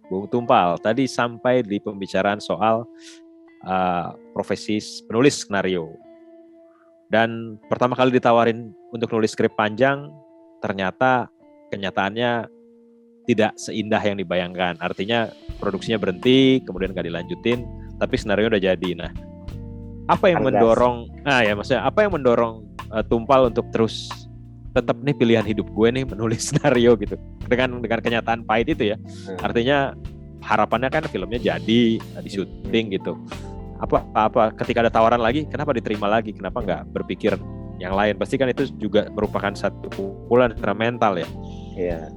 Bung Tumpal, tadi sampai di pembicaraan soal profesi penulis skenario. Dan pertama kali ditawarin untuk nulis skrip panjang, ternyata kenyataannya tidak seindah yang dibayangkan. Artinya produksinya berhenti, kemudian nggak dilanjutin, tapi skenario udah jadi. Nah, apa yang mendorong? Maksudnya apa yang mendorong Tumpal untuk terus tetap nih pilihan hidup gue nih menulis skenario gitu dengan kenyataan pahit itu ya. Artinya harapannya kan filmnya jadi di syuting gitu. Apa ketika ada tawaran lagi, kenapa diterima lagi? Kenapa nggak berpikir yang lain? Pasti kan itu juga merupakan satu pukulan secara mental ya. Iya,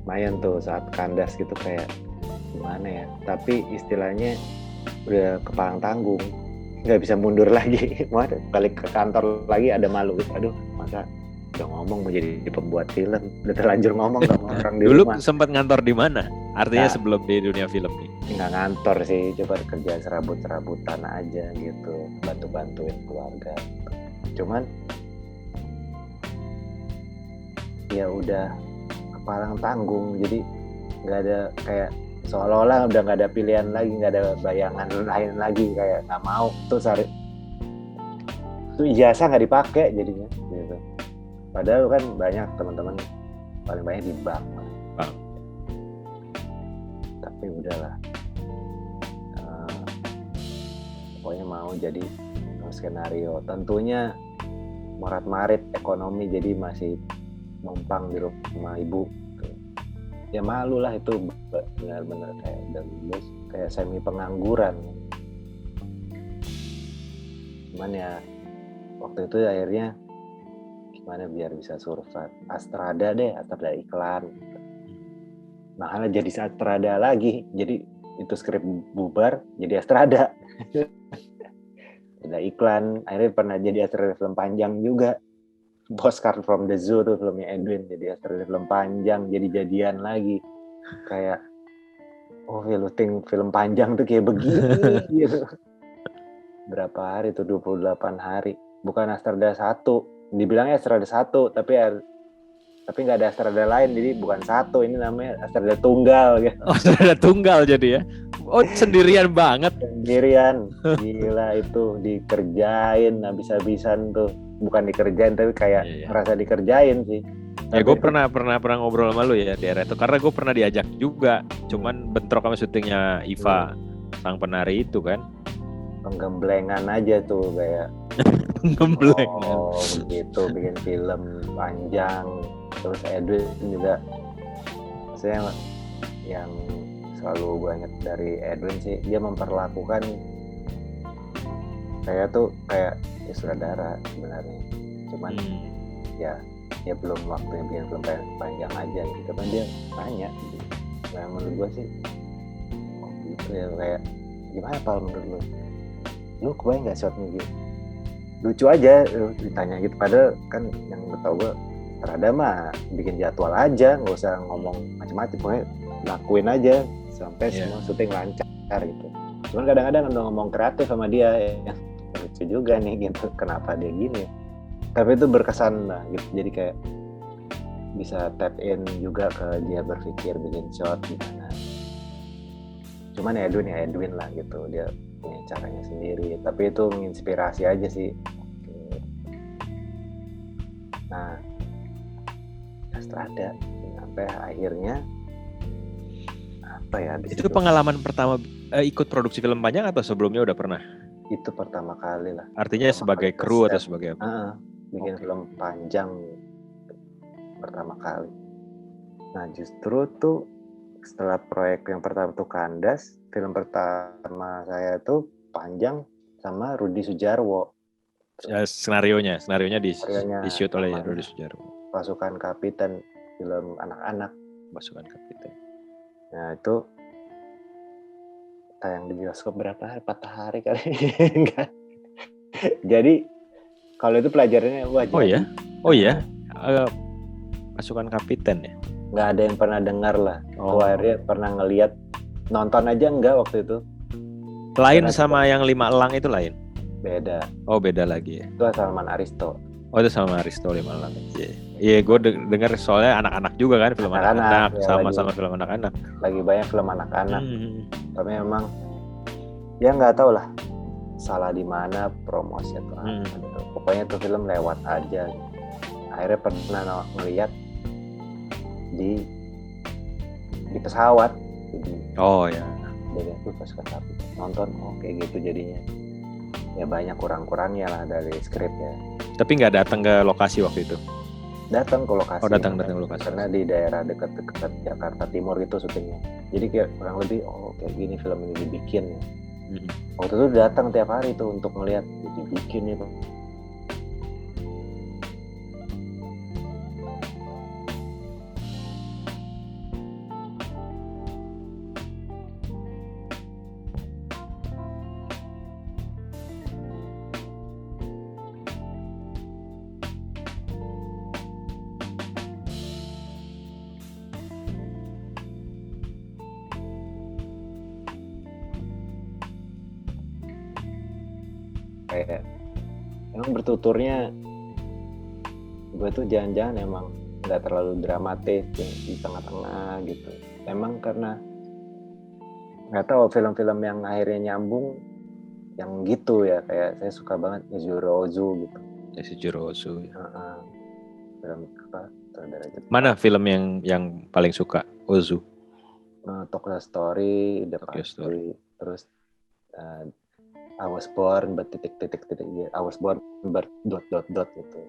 lumayan tuh saat kandas gitu kayak gimana ya. Tapi istilahnya udah kepalang tanggung, nggak bisa mundur lagi. Mau balik ke kantor lagi ada malu. Aduh, masa udah ngomong mau jadi pembuat film, udah terlanjur ngomong sama orang di Dulu rumah. Dulu sempat ngantor di mana? Artinya sebelum di dunia film nih? Nggak ngantor sih, coba kerja serabut-serabutan aja gitu, bantu-bantuin keluarga. Cuman ya udah kepalang tanggung, jadi nggak ada kayak seolah-olah udah nggak ada pilihan lagi, nggak ada bayangan lain lagi, kayak nggak mau tuh tuh ijazah nggak dipakai jadinya gitu. Padahal kan banyak teman-teman paling banyak di bank. Tapi udahlah, pokoknya mau jadi skenario. Tentunya morat-marit ekonomi, jadi masih numpang di rumah ibu. Ya malu lah itu, benar-benar kayak udah lulus, kayak semi pengangguran. Cuman ya waktu itu akhirnya gimana biar bisa survive, Astrada iklan. Malah jadi Astrada lagi, jadi itu skrip bubar jadi Astrada. Udah iklan, akhirnya pernah jadi Astrada film panjang juga, Postcard from the Zoo tuh filmnya Edwin, jadi Astrada film panjang, jadi jadian lagi. Kayak syuting film panjang tuh kayak begini gitu. Berapa hari tuh, 28 hari, bukan Astrada 1, dibilangnya Astrada 1, tapi nggak ada Astrada lain, jadi bukan 1, ini namanya Astrada tunggal gitu. Astrada tunggal jadi ya. Sendirian banget. Sendirian, gila itu dikerjain habis-habisan tuh, bukan dikerjain tapi kayak ngerasa dikerjain sih. Ya gue pernah ngobrol sama lu ya di era itu, karena gue pernah diajak juga, cuman bentrok sama syutingnya Iva, sang penari itu kan. Penggemblengan aja tuh kayak penggemblengan. Begitu bikin film panjang. Terus Edwin juga, saya yang selalu banyak dari Edwin sih, dia memperlakukan saya tuh kayak sutradara sebenarnya. Cuman ya belum waktunya bikin film panjang aja gitu kan, dia tanya. Nah menurut gue sih gitu ya, kayak gimana Pal menurut lu kebayang nggak shotnya gitu, lucu aja ditanya gitu, padahal kan yang gue tau gue Strada mah bikin jadwal aja, nggak usah ngomong macam-macam, pokoknya lakuin aja sampai semua syuting lancar gitu. Cuman kadang-kadang udah ngomong kreatif sama dia, ya lucu juga nih gitu, kenapa dia gini. Tapi itu berkesan lah gitu, jadi kayak bisa tap in juga ke dia berpikir bikin shot gimana. Cuman Edwin lah gitu, dia punya caranya sendiri, tapi itu menginspirasi aja sih. Nah Astrada sampai akhirnya apa ya, itu pengalaman pertama ikut produksi film panjang atau sebelumnya udah pernah? Itu pertama kali lah. Artinya sebagai kru atau sebagai apa? Bikin film panjang pertama kali. Nah justru tuh setelah proyek yang pertama tuh kandas, film pertama saya tuh panjang sama Rudi Sudjarwo. Skenarionya di shoot oleh Rudi Sudjarwo. Pasukan Kapiten, film anak-anak. Pasukan Kapiten. Nah itu tayang di bioskop berapa hari? 4 hari kali. Jadi kalau itu pelajarannya wajib. Oh ya. Pasukan Kapiten ya. Nggak ada yang pernah dengar lah. Akhirnya pernah ngelihat, nonton aja enggak waktu itu. Lain sama yang 5 Elang itu lain? Beda. Oh beda lagi ya. Itu Salman Aristo. Oh itu sama Risto Lima Langit. Iya, gue dengar soalnya anak-anak juga kan, film anak-anak, ya, sama-sama film anak-anak. Lagi banyak film anak-anak. Tapi memang ya nggak tahu lah salah di mana promosi atau apa gitu. Pokoknya tuh film lewat aja. Akhirnya pernah ngeliat di pesawat. Oh ya. Jadi aku pas nonton, kayak gitu jadinya. Ya banyak kurang-kurangnya lah dari skripnya. Tapi nggak datang ke lokasi waktu itu? Datang ke lokasi. Oh datang ke lokasi. Karena di daerah dekat Jakarta Timur itu syutingnya. Jadi kayak kurang lebih kayak gini film ini dibikin. Waktu itu datang tiap hari tuh untuk ngeliat dibikin nih. Kayak emang bertuturnya gue tuh jangan-jangan emang nggak terlalu dramatis di tengah-tengah gitu. Emang karena nggak tahu film-film yang akhirnya nyambung yang gitu ya, kayak saya suka banget Yuzuru Ozu gitu. Yuzuru Ozu. Film apa? Mana film yang paling suka Ozu? Tokyo Story, The Story, terus I was born but titik-titik I was born but ... gitu.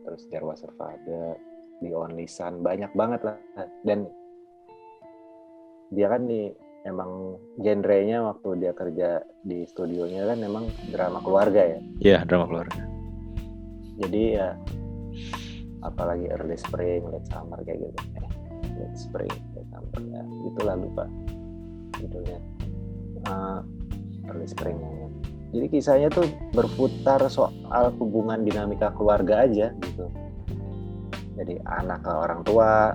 Terus There Was a Father, The Only Son, banyak banget lah. Dan dia kan emang genrenya waktu dia kerja di studionya kan emang drama keluarga ya. Iya, drama keluarga. Jadi ya apalagi Early Spring, Late Summer kayak gitu. Late Spring, Late Summer ya. Itulah lupa judulnya. Early Spring ya. Jadi kisahnya tuh berputar soal hubungan dinamika keluarga aja gitu. Jadi anak ke orang tua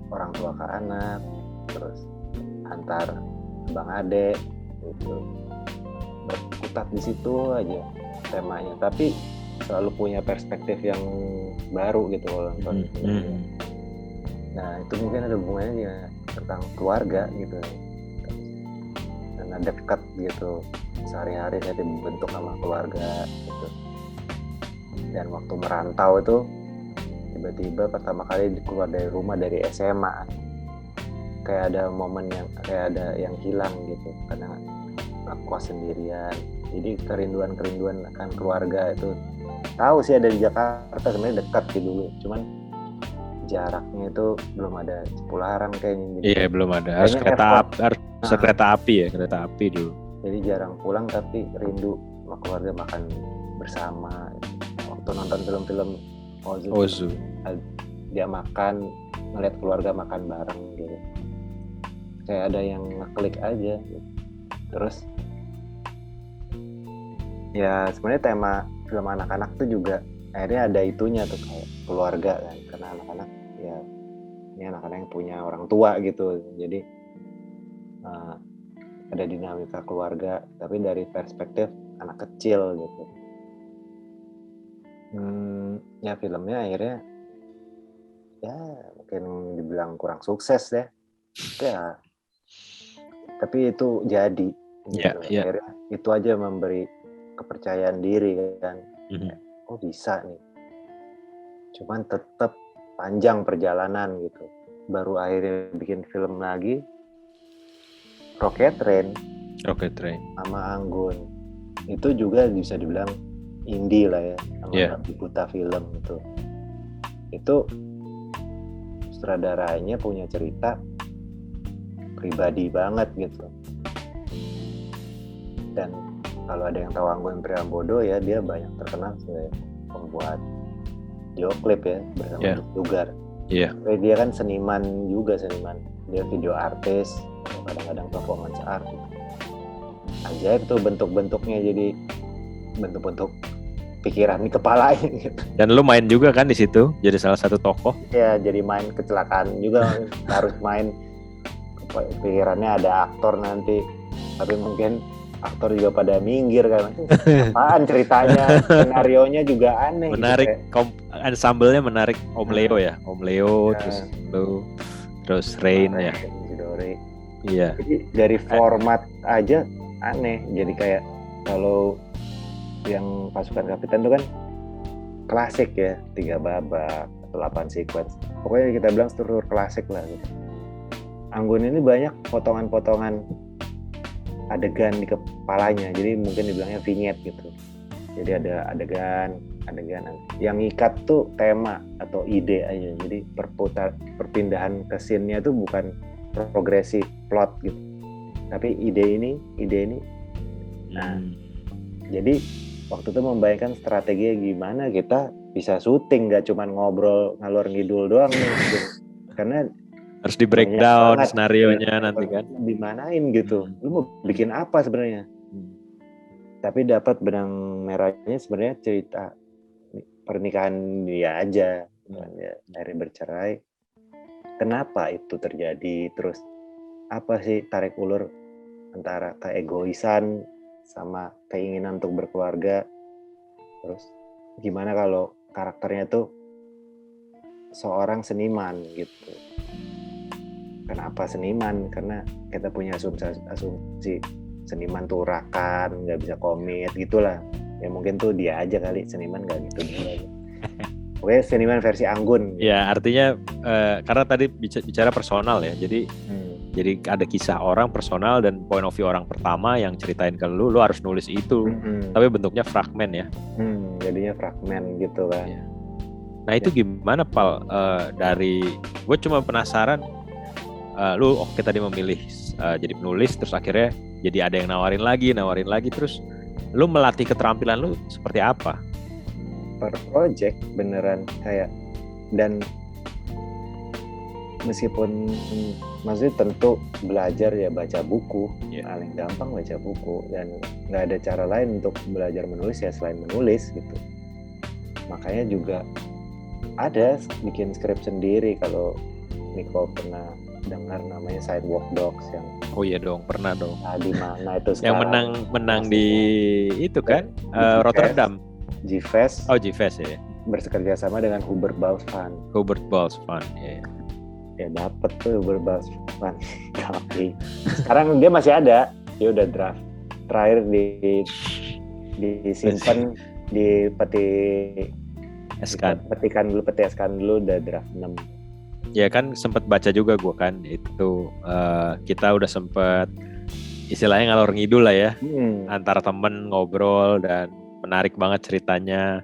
ke anak, terus antar bang ade gitu. Berkutat di situ aja temanya, tapi selalu punya perspektif yang baru gitu kalau nonton. Nah itu mungkin ada hubungannya tentang keluarga gitu, karena dekat gitu. Sehari-hari saya dibentuk sama keluarga gitu. Dan waktu merantau itu tiba-tiba pertama kali keluar dari rumah dari SMA, kayak ada momen yang kayak ada yang hilang gitu karena kos sendirian. Jadi kerinduan akan keluarga itu tahu sih ada di Jakarta, sebenarnya dekat sih dulu, cuman jaraknya itu belum ada Cipularang kayaknya. Iya belum ada, harus kereta api dulu. Jadi jarang pulang tapi rindu sama keluarga, makan bersama. Waktu nonton film-film Ozu. Dia makan, ngeliat keluarga makan bareng gitu. Kayak ada yang ngeklik aja gitu. Terus ya sebenarnya tema film anak-anak tuh juga akhirnya ada itunya tuh, kayak keluarga kan, karena anak-anak ya ini anak-anak yang punya orang tua gitu. Jadi ada dinamika keluarga tapi dari perspektif anak kecil gitu. Ya filmnya akhirnya ya mungkin dibilang kurang sukses deh ya, tapi itu jadi gitu. Akhirnya itu aja memberi kepercayaan diri kan. Bisa nih, cuman tetap panjang perjalanan gitu, baru akhirnya bikin film lagi Rocket Train sama Anggun. Itu juga bisa dibilang indie lah ya, sama Buta Film gitu. Itu sutradaranya punya cerita pribadi banget gitu. Dan kalau ada yang tahu Anggun Priambodo ya, dia banyak terkenal sebagai pembuat video klip ya bersama Dugar. Dia kan seniman. Dia video artis, kadang-kadang performance art gitu. Ajaib tuh bentuk-bentuknya, jadi bentuk-bentuk pikiran di kepala gitu. Dan lu main juga kan di situ, jadi salah satu tokoh. Ya, jadi main kecelakaan juga. Harus main, pikirannya ada aktor nanti, tapi mungkin aktor juga pada minggir kan. Apaan ceritanya, skenarionya juga aneh. Menarik, gitu, ensemble-nya menarik. Om Leo ya, Om Leo, ya. terus Rain ya. Midori. Iya. Jadi dari format aja aneh. Jadi kayak kalau yang Pasukan Kapitan itu kan klasik ya, 3 babak atau 8 sequence. Pokoknya kita bilang struktur klasik lah gitu. Anggun ini banyak potongan-potongan adegan di kepalanya, jadi mungkin dibilangnya vignette gitu. Jadi ada adegan yang ikat tuh tema atau ide aja. Jadi perpindahan ke scene-nya tuh bukan progresi plot gitu, tapi ide ini. Nah, jadi waktu itu membayangkan strategi gimana kita bisa syuting, nggak cuma ngobrol ngalor ngidul doang nih, gitu. Karena harus di breakdown skenarionya nanti kan. Dimanain gitu. Lu mau bikin apa sebenarnya? Tapi dapat benang merahnya sebenarnya cerita pernikahan dia aja, ya, dari bercerai. Kenapa itu terjadi? Terus apa sih tarik ulur antara keegoisan sama keinginan untuk berkeluarga? Terus gimana kalau karakternya tuh seorang seniman gitu? Kenapa seniman? Karena kita punya asumsi seniman tuh urakan, nggak bisa komit gitulah. Ya mungkin tuh dia aja kali seniman nggak gitu juga. Oke, seniman versi Anggun. Ya artinya karena tadi bicara personal ya, jadi ada kisah orang personal dan point of view orang pertama yang ceritain ke lu harus nulis itu. Tapi bentuknya fragmen ya. Jadinya fragmen gitu kan. Ya. Nah itu gimana Pal? Dari gue cuma penasaran. Lu oke tadi memilih jadi penulis, terus akhirnya jadi ada yang nawarin lagi, terus lu melatih keterampilan lu seperti apa? Per project beneran kayak, dan meskipun maksudnya tentu belajar ya baca buku, paling gampang baca buku, dan nggak ada cara lain untuk belajar menulis ya selain menulis gitu. Makanya juga ada bikin skrip sendiri. Kalau Niko pernah dengar namanya Sidewalk Dogs yang iya dong, pernah dong. Nah, di mana itu yang menang di itu kan Rotterdam. G-Fest. G-Fest ya. Bekerja sama dengan Hubert Bals Fund. Ya. Ya dapet tuh Hubert Bals Fund. Tapi sekarang dia masih ada. Dia udah draft terakhir disimpan di peti petikan dulu, peti eskan dulu, udah draft 6. Ya kan sempat baca juga gue kan itu kita udah sempat istilahnya ngalor ngidul lah ya antara temen ngobrol dan menarik banget ceritanya.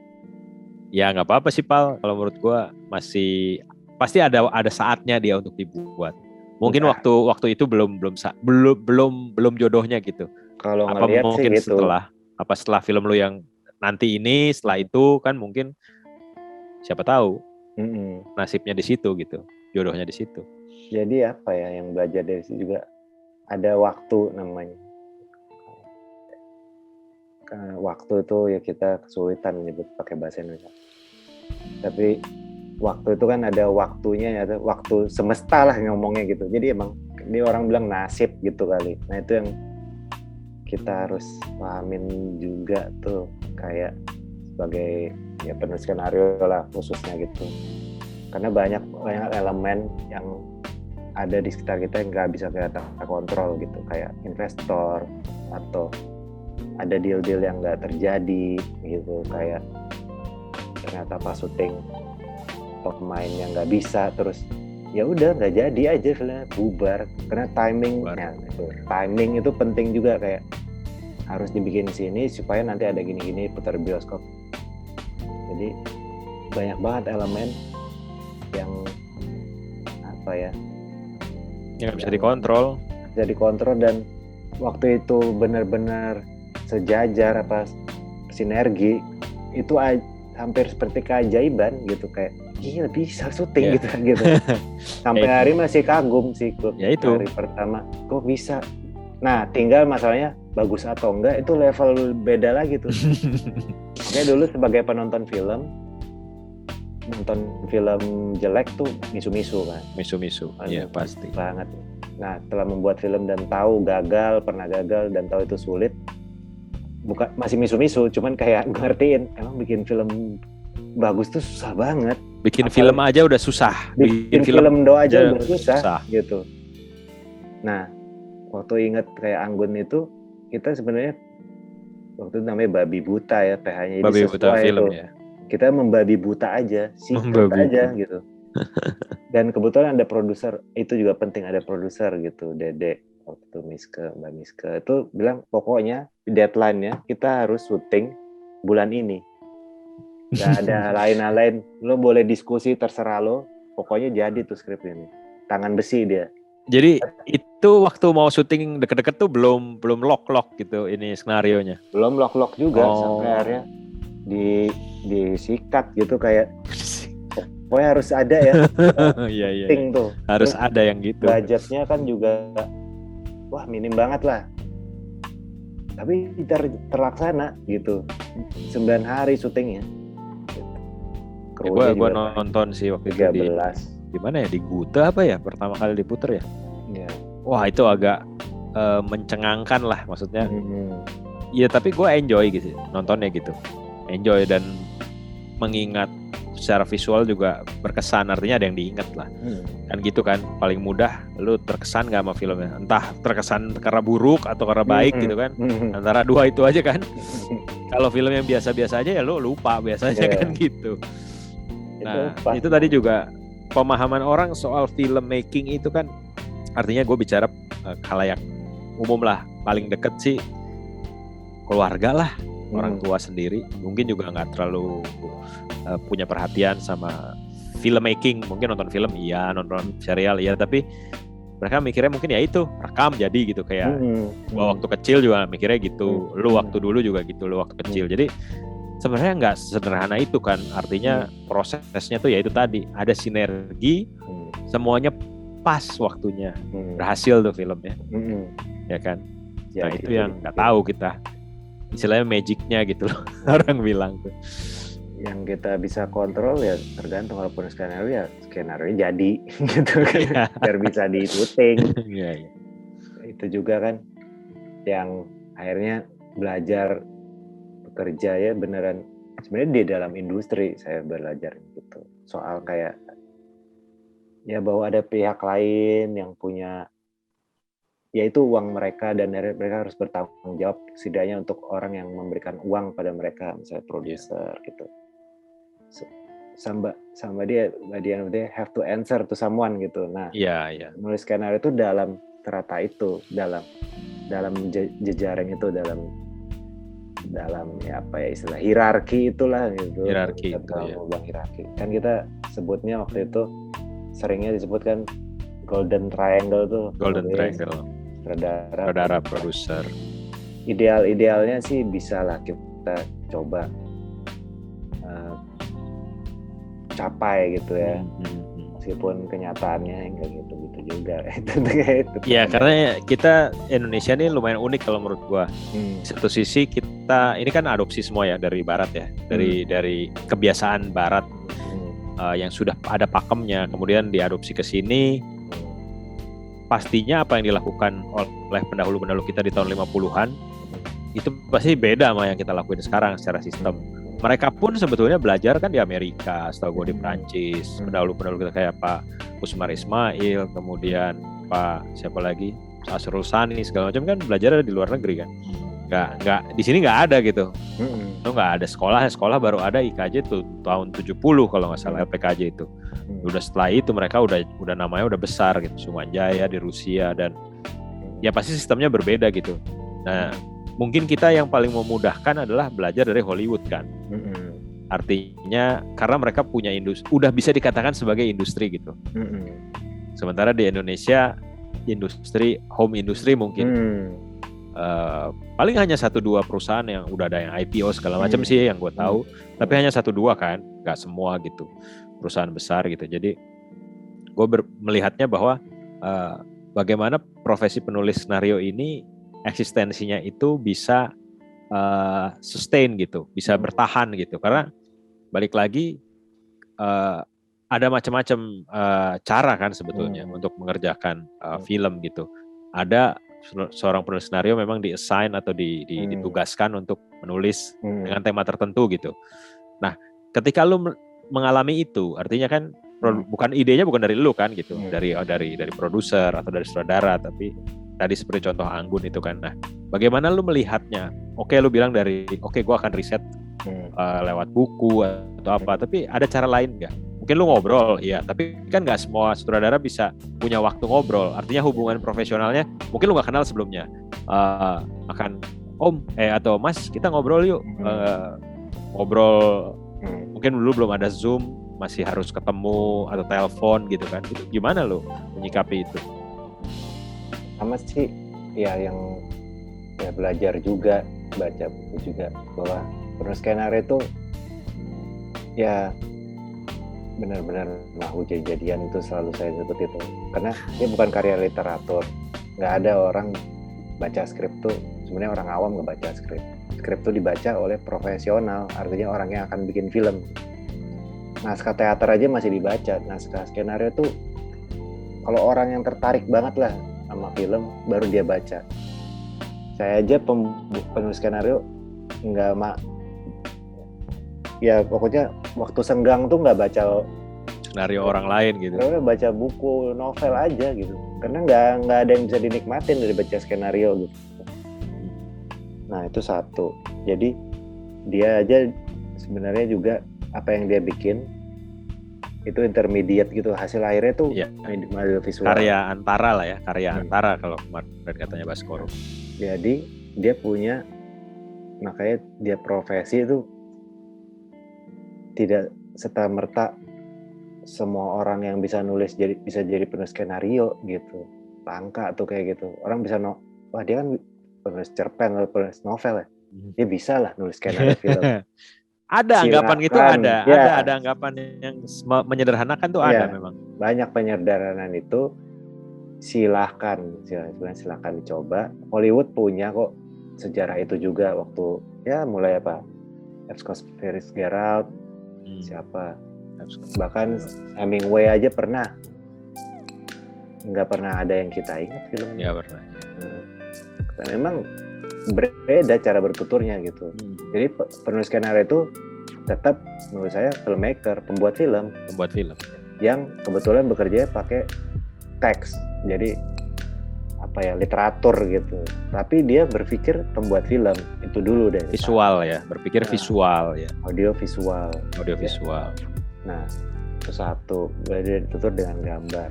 Ya nggak apa-apa sih Pal, kalau menurut gue masih pasti ada saatnya dia untuk dibuat. Mungkin waktu itu belum jodohnya gitu. Kalau apa mungkin sih gitu. setelah film lu yang nanti ini, setelah itu kan mungkin siapa tahu nasibnya di situ gitu. Jodohnya di situ. Jadi apa ya yang belajar dari situ juga ada waktu namanya. Waktu itu ya kita kesulitan menyebut pakai bahasa Indonesia. Tapi waktu itu kan ada waktunya, ada waktu semesta lah ngomongnya gitu. Jadi emang ini orang bilang nasib gitu kali. Nah itu yang kita harus pahamin juga tuh, kayak sebagai ya penulis skenario lah khususnya gitu. Karena banyak elemen yang ada di sekitar kita yang nggak bisa kita kontrol gitu, kayak investor atau ada deal-deal yang nggak terjadi gitu, kayak ternyata pas syuting pemain yang nggak bisa, terus ya udah nggak jadi aja filmnya, bubar karena timing itu penting juga, kayak harus dibikin sini supaya nanti ada gini-gini putar bioskop. Jadi banyak banget elemen yang apa ya yang bisa dikontrol dan waktu itu benar-benar sejajar apa sinergi itu hampir seperti keajaiban gitu, kayak gila bisa syuting gitu sampai hari masih kagum sih klub hari pertama kok bisa. Nah tinggal masalahnya bagus atau enggak itu level beda lagi tuh. Makanya dulu sebagai penonton film, nonton film jelek tuh misu-misu kan. Iya pasti banget. Nah setelah membuat film dan tahu pernah gagal dan tahu itu sulit, bukan masih misu-misu, cuman kayak ngertiin emang bikin film bagus tuh susah banget. Bikin film aja udah susah. Bikin film do aja udah susah gitu. Nah, waktu inget kayak Anggun itu, kita sebenarnya waktu itu namanya babi buta ya, PH-nya. Jadi babi buta film itu. Ya. Kita membabi buta aja, sikat aja gitu. Dan kebetulan ada produser, itu juga penting, ada produser gitu, Dede waktu itu Mbak Miske itu bilang pokoknya deadline-nya kita harus syuting bulan ini. Gak ada lain-lain, lo boleh diskusi terserah lo, pokoknya jadi tuh skrip ini. Tangan besi dia. Jadi itu waktu mau syuting deket-deket tuh belum lock gitu ini skenarionya. Belum lock juga sampai akhirnya disikat gitu kayak pokoknya harus ada ya. Iya. Tuh. Harus terus ada yang gitu. Budgetnya kan juga wah minim banget lah. Tapi terlaksana gitu. 9 hari syutingnya. Gue nonton sih waktu 13. itu di mana ya, di Gute apa ya pertama kali diputer ya. Yeah. Wah itu agak mencengangkan lah maksudnya. Iya tapi gue enjoy gitu nontonnya gitu, enjoy dan mengingat secara visual juga berkesan, artinya ada yang diingat lah. Kan gitu kan, paling mudah lu terkesan gak sama filmnya, entah terkesan karena buruk atau karena baik gitu kan, antara dua itu aja kan. Kalau film yang biasa-biasa aja ya lu lupa biasanya kan gitu. Nah itu tadi juga pemahaman orang soal film making itu kan, artinya gue bicara khalayak umum lah, paling deket sih keluarga lah, orang tua sendiri mungkin juga nggak terlalu punya perhatian sama filmmaking, mungkin nonton film iya, nonton serial iya, tapi mereka mikirnya mungkin ya itu rekam jadi gitu, kayak waktu kecil juga mikirnya gitu, lu waktu dulu juga gitu, lu waktu kecil. Jadi sebenarnya nggak sederhana itu kan, artinya prosesnya tuh ya itu tadi, ada sinergi, semuanya pas waktunya, berhasil tuh filmnya, ya kan. Nah itu yang nggak tahu kita, istilahnya magicnya gitu loh orang bilang tuh. Yang kita bisa kontrol ya tergantung, walaupun skenario jadi gitu kan, biar bisa di syuting. Itu juga kan yang akhirnya belajar bekerja ya beneran, sebenarnya di dalam industri saya belajar gitu, soal kayak ya bahwa ada pihak lain yang punya yaitu uang mereka, dan mereka harus bertanggung jawab setidaknya untuk orang yang memberikan uang pada mereka, misalnya produser gitu. Sama dia, dia have to answer to someone gitu. Nah, nulis skenario itu dalam terata itu, dalam jejaring itu, dalam ya apa ya istilah hierarki itulah gitu. Hierarki itu ya. Hierarki. Kan kita sebutnya waktu itu seringnya disebutkan golden triangle tuh. Golden triangle. Saudara produser. Idealnya sih bisa lah kita coba capai gitu ya, meskipun kenyataannya enggak gitu juga. Itu. Ya karena kita Indonesia ini lumayan unik kalau menurut gua. Satu sisi kita ini kan adopsi semua ya dari Barat ya, dari kebiasaan Barat yang sudah ada pakemnya, kemudian diadopsi ke sini. Pastinya apa yang dilakukan oleh pendahulu-pendahulu kita di tahun 50-an itu pasti beda sama yang kita lakuin sekarang secara sistem. Mereka pun sebetulnya belajar kan di Amerika, setahu gue di Prancis, pendahulu-pendahulu kita kayak Pak Usmar Ismail, kemudian Pak siapa lagi, Asrul Sani segala macam kan belajar di luar negeri kan. Nggak di sini nggak ada gitu. Itu nggak ada sekolah baru ada IKJ tuh tahun 70 kalau nggak salah, LPKJ itu. Udah setelah itu mereka udah namanya udah besar gitu, Sumanjaya di Rusia, dan ya pasti sistemnya berbeda gitu. Nah mungkin kita yang paling memudahkan adalah belajar dari Hollywood kan. Artinya karena mereka punya industri, udah bisa dikatakan sebagai industri gitu. Sementara di Indonesia home industry mungkin paling hanya 1-2 perusahaan yang udah ada yang IPO segala macam sih yang gue tahu, tapi hanya 1-2 kan, nggak semua gitu perusahaan besar gitu. Jadi gue melihatnya bahwa bagaimana profesi penulis skenario ini eksistensinya itu bisa sustain gitu, bisa bertahan gitu, karena balik lagi ada macam-macam cara kan sebetulnya untuk mengerjakan film gitu. Ada seorang penulis skenario memang di-assign atau ditugaskan untuk menulis dengan tema tertentu gitu. Nah, ketika lu mengalami itu, artinya kan bukan idenya bukan dari lu kan gitu, dari produser atau dari sutradara, tapi tadi seperti contoh Anggun itu kan. Nah, bagaimana lu melihatnya? Oke, lu bilang gue akan riset lewat buku atau apa, tapi ada cara lain nggak? Mungkin lu ngobrol, iya, tapi kan nggak semua sutradara bisa punya waktu ngobrol. Artinya hubungan profesionalnya mungkin lu nggak kenal sebelumnya, akan atau Mas kita ngobrol yuk, ngobrol. Mungkin dulu belum ada Zoom, masih harus ketemu atau telepon gitu kan. Itu gimana lu menyikapi itu? Sama sih, ya yang belajar juga, baca buku juga, bahwa penulis skenario itu ya benar-benar mau jadian itu selalu saya sebut itu, karena dia bukan karya literatur. Nggak ada orang baca skrip tuh, sebenarnya orang awam nggak baca skrip tuh dibaca oleh profesional, artinya orang yang akan bikin film. Naskah teater aja masih dibaca, naskah skenario tuh kalau orang yang tertarik banget lah sama film baru dia baca. Saya aja penulis skenario ya pokoknya waktu senggang tuh nggak baca skenario orang lain gitu. Baca buku novel aja gitu, karena nggak ada yang bisa dinikmatin dari baca skenario gitu. Nah itu satu. Jadi dia aja sebenarnya juga apa yang dia bikin itu intermediate gitu, hasil akhirnya tuh media visual. Karya antara lah ya, antara kalau kemarin katanya Baskoro. Jadi dia punya, makanya dia profesi itu tidak serta-merta semua orang yang bisa nulis bisa jadi penulis skenario gitu. Langka tuh kayak gitu. Orang bisa wah dia kan penulis cerpen atau penulis novel ya. Dia bisa lah nulis skenario film. Ada anggapan gitu, ada anggapan yang menyederhanakan tuh ada memang. Banyak penyederhanaan itu, silahkan dicoba. Hollywood punya kok sejarah itu juga waktu mulai F. Scott Fitzgerald, siapa, bahkan Hemingway aja pernah. Nggak pernah ada yang kita ingat filmnya. Ya pernah. Memang berbeda cara bertuturnya gitu. Jadi penulis skenario itu tetap menurut saya filmmaker, pembuat film yang kebetulan bekerja pakai teks, jadi literatur gitu. Tapi dia berpikir pembuat film itu dulu deh. Visual ya, berpikir visual ya. Audio visual. Ya. Nah itu satu, belajar ditutur dengan gambar.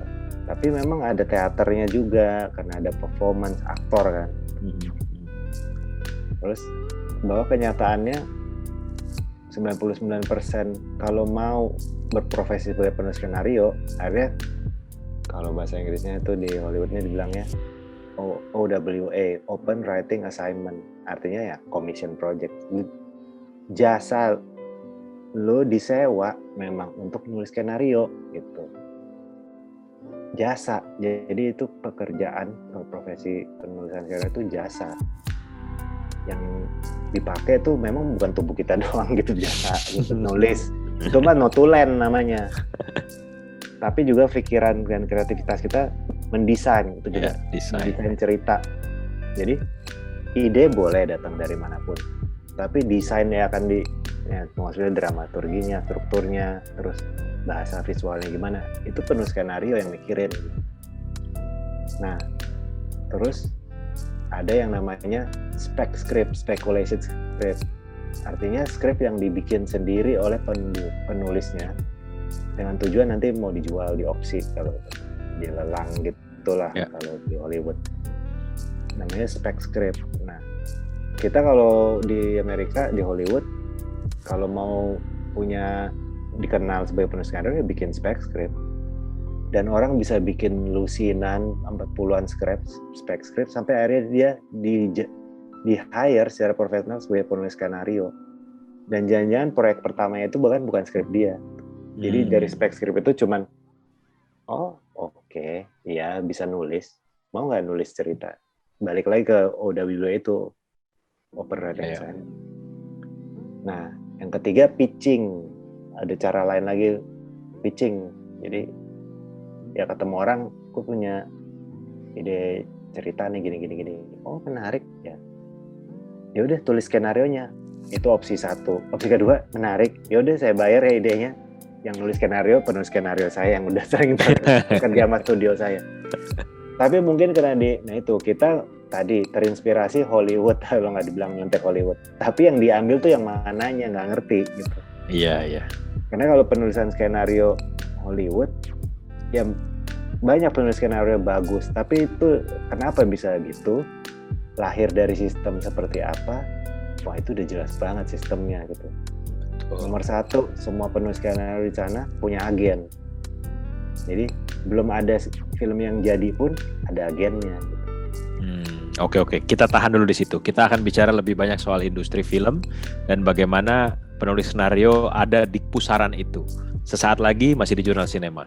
Tapi memang ada teaternya juga karena ada performance aktor kan. Terus bahwa kenyataannya 99% kalau mau berprofesi sebagai penulis skenario, akhirnya kalau bahasa Inggrisnya itu di Hollywoodnya dibilangnya OWA, Open Writing Assignment, artinya ya commission project. Jasa lo disewa memang untuk menulis skenario gitu. Jasa, jadi itu pekerjaan profesi penulisan skenario itu jasa. Yang dipakai tuh memang bukan tubuh kita doang gitu, jasa gitu, nulis itu mah notulen namanya, tapi juga pikiran dan kreativitas kita mendesain itu juga, mendesain cerita. Jadi ide boleh datang dari manapun, tapi desainnya akan maksudnya dramaturginya, strukturnya, terus bahasa visualnya gimana, itu penulis skenario yang mikirin. Nah terus ada yang namanya spec script, speculation script. Artinya script yang dibikin sendiri oleh penulisnya dengan tujuan nanti mau dijual di opsi, kalau di lelang gitulah kalau di Hollywood. Namanya spec script. Nah, kita kalau di Amerika, di Hollywood, kalau mau dikenal sebagai penulis skenario ya bikin spec script. Dan orang bisa bikin lusinan 40-an spec script sampai akhirnya dia di hire secara profesional sebagai penulis skenario. Dan jangan-jangan proyek pertamanya itu bahkan bukan skrip dia. Jadi dari spec script itu cuman oke, ya bisa nulis, mau nggak nulis cerita, balik lagi ke OWA itu, Open Writing Assignment. Nah yang ketiga pitching, ada cara lain lagi pitching. Jadi ya ketemu orang, aku punya ide cerita nih gini. Oh menarik ya. Ya udah tulis skenarionya. Itu opsi 1. Opsi kedua menarik. Ya udah saya bayar ya idenya. Yang nulis skenario, penulis skenario saya yang udah sering kerja sama studio saya. Tapi mungkin karena kita tadi terinspirasi Hollywood, kalau nggak dibilang nyontek Hollywood. Tapi yang diambil tuh yang mananya nggak ngerti gitu. Iya. Karena kalau penulisan skenario Hollywood, ya banyak penulis skenario bagus. Tapi itu kenapa bisa gitu? Lahir dari sistem seperti apa? Wah itu udah jelas banget sistemnya gitu. Nomor 1, semua penulis skenario di sana punya agen. Jadi belum ada film yang jadi pun ada agennya. Oke. Kita tahan dulu di situ. Kita akan bicara lebih banyak soal industri film dan bagaimana penulis skenario ada di pusaran itu. Sesaat lagi masih di Jurnal Sinema.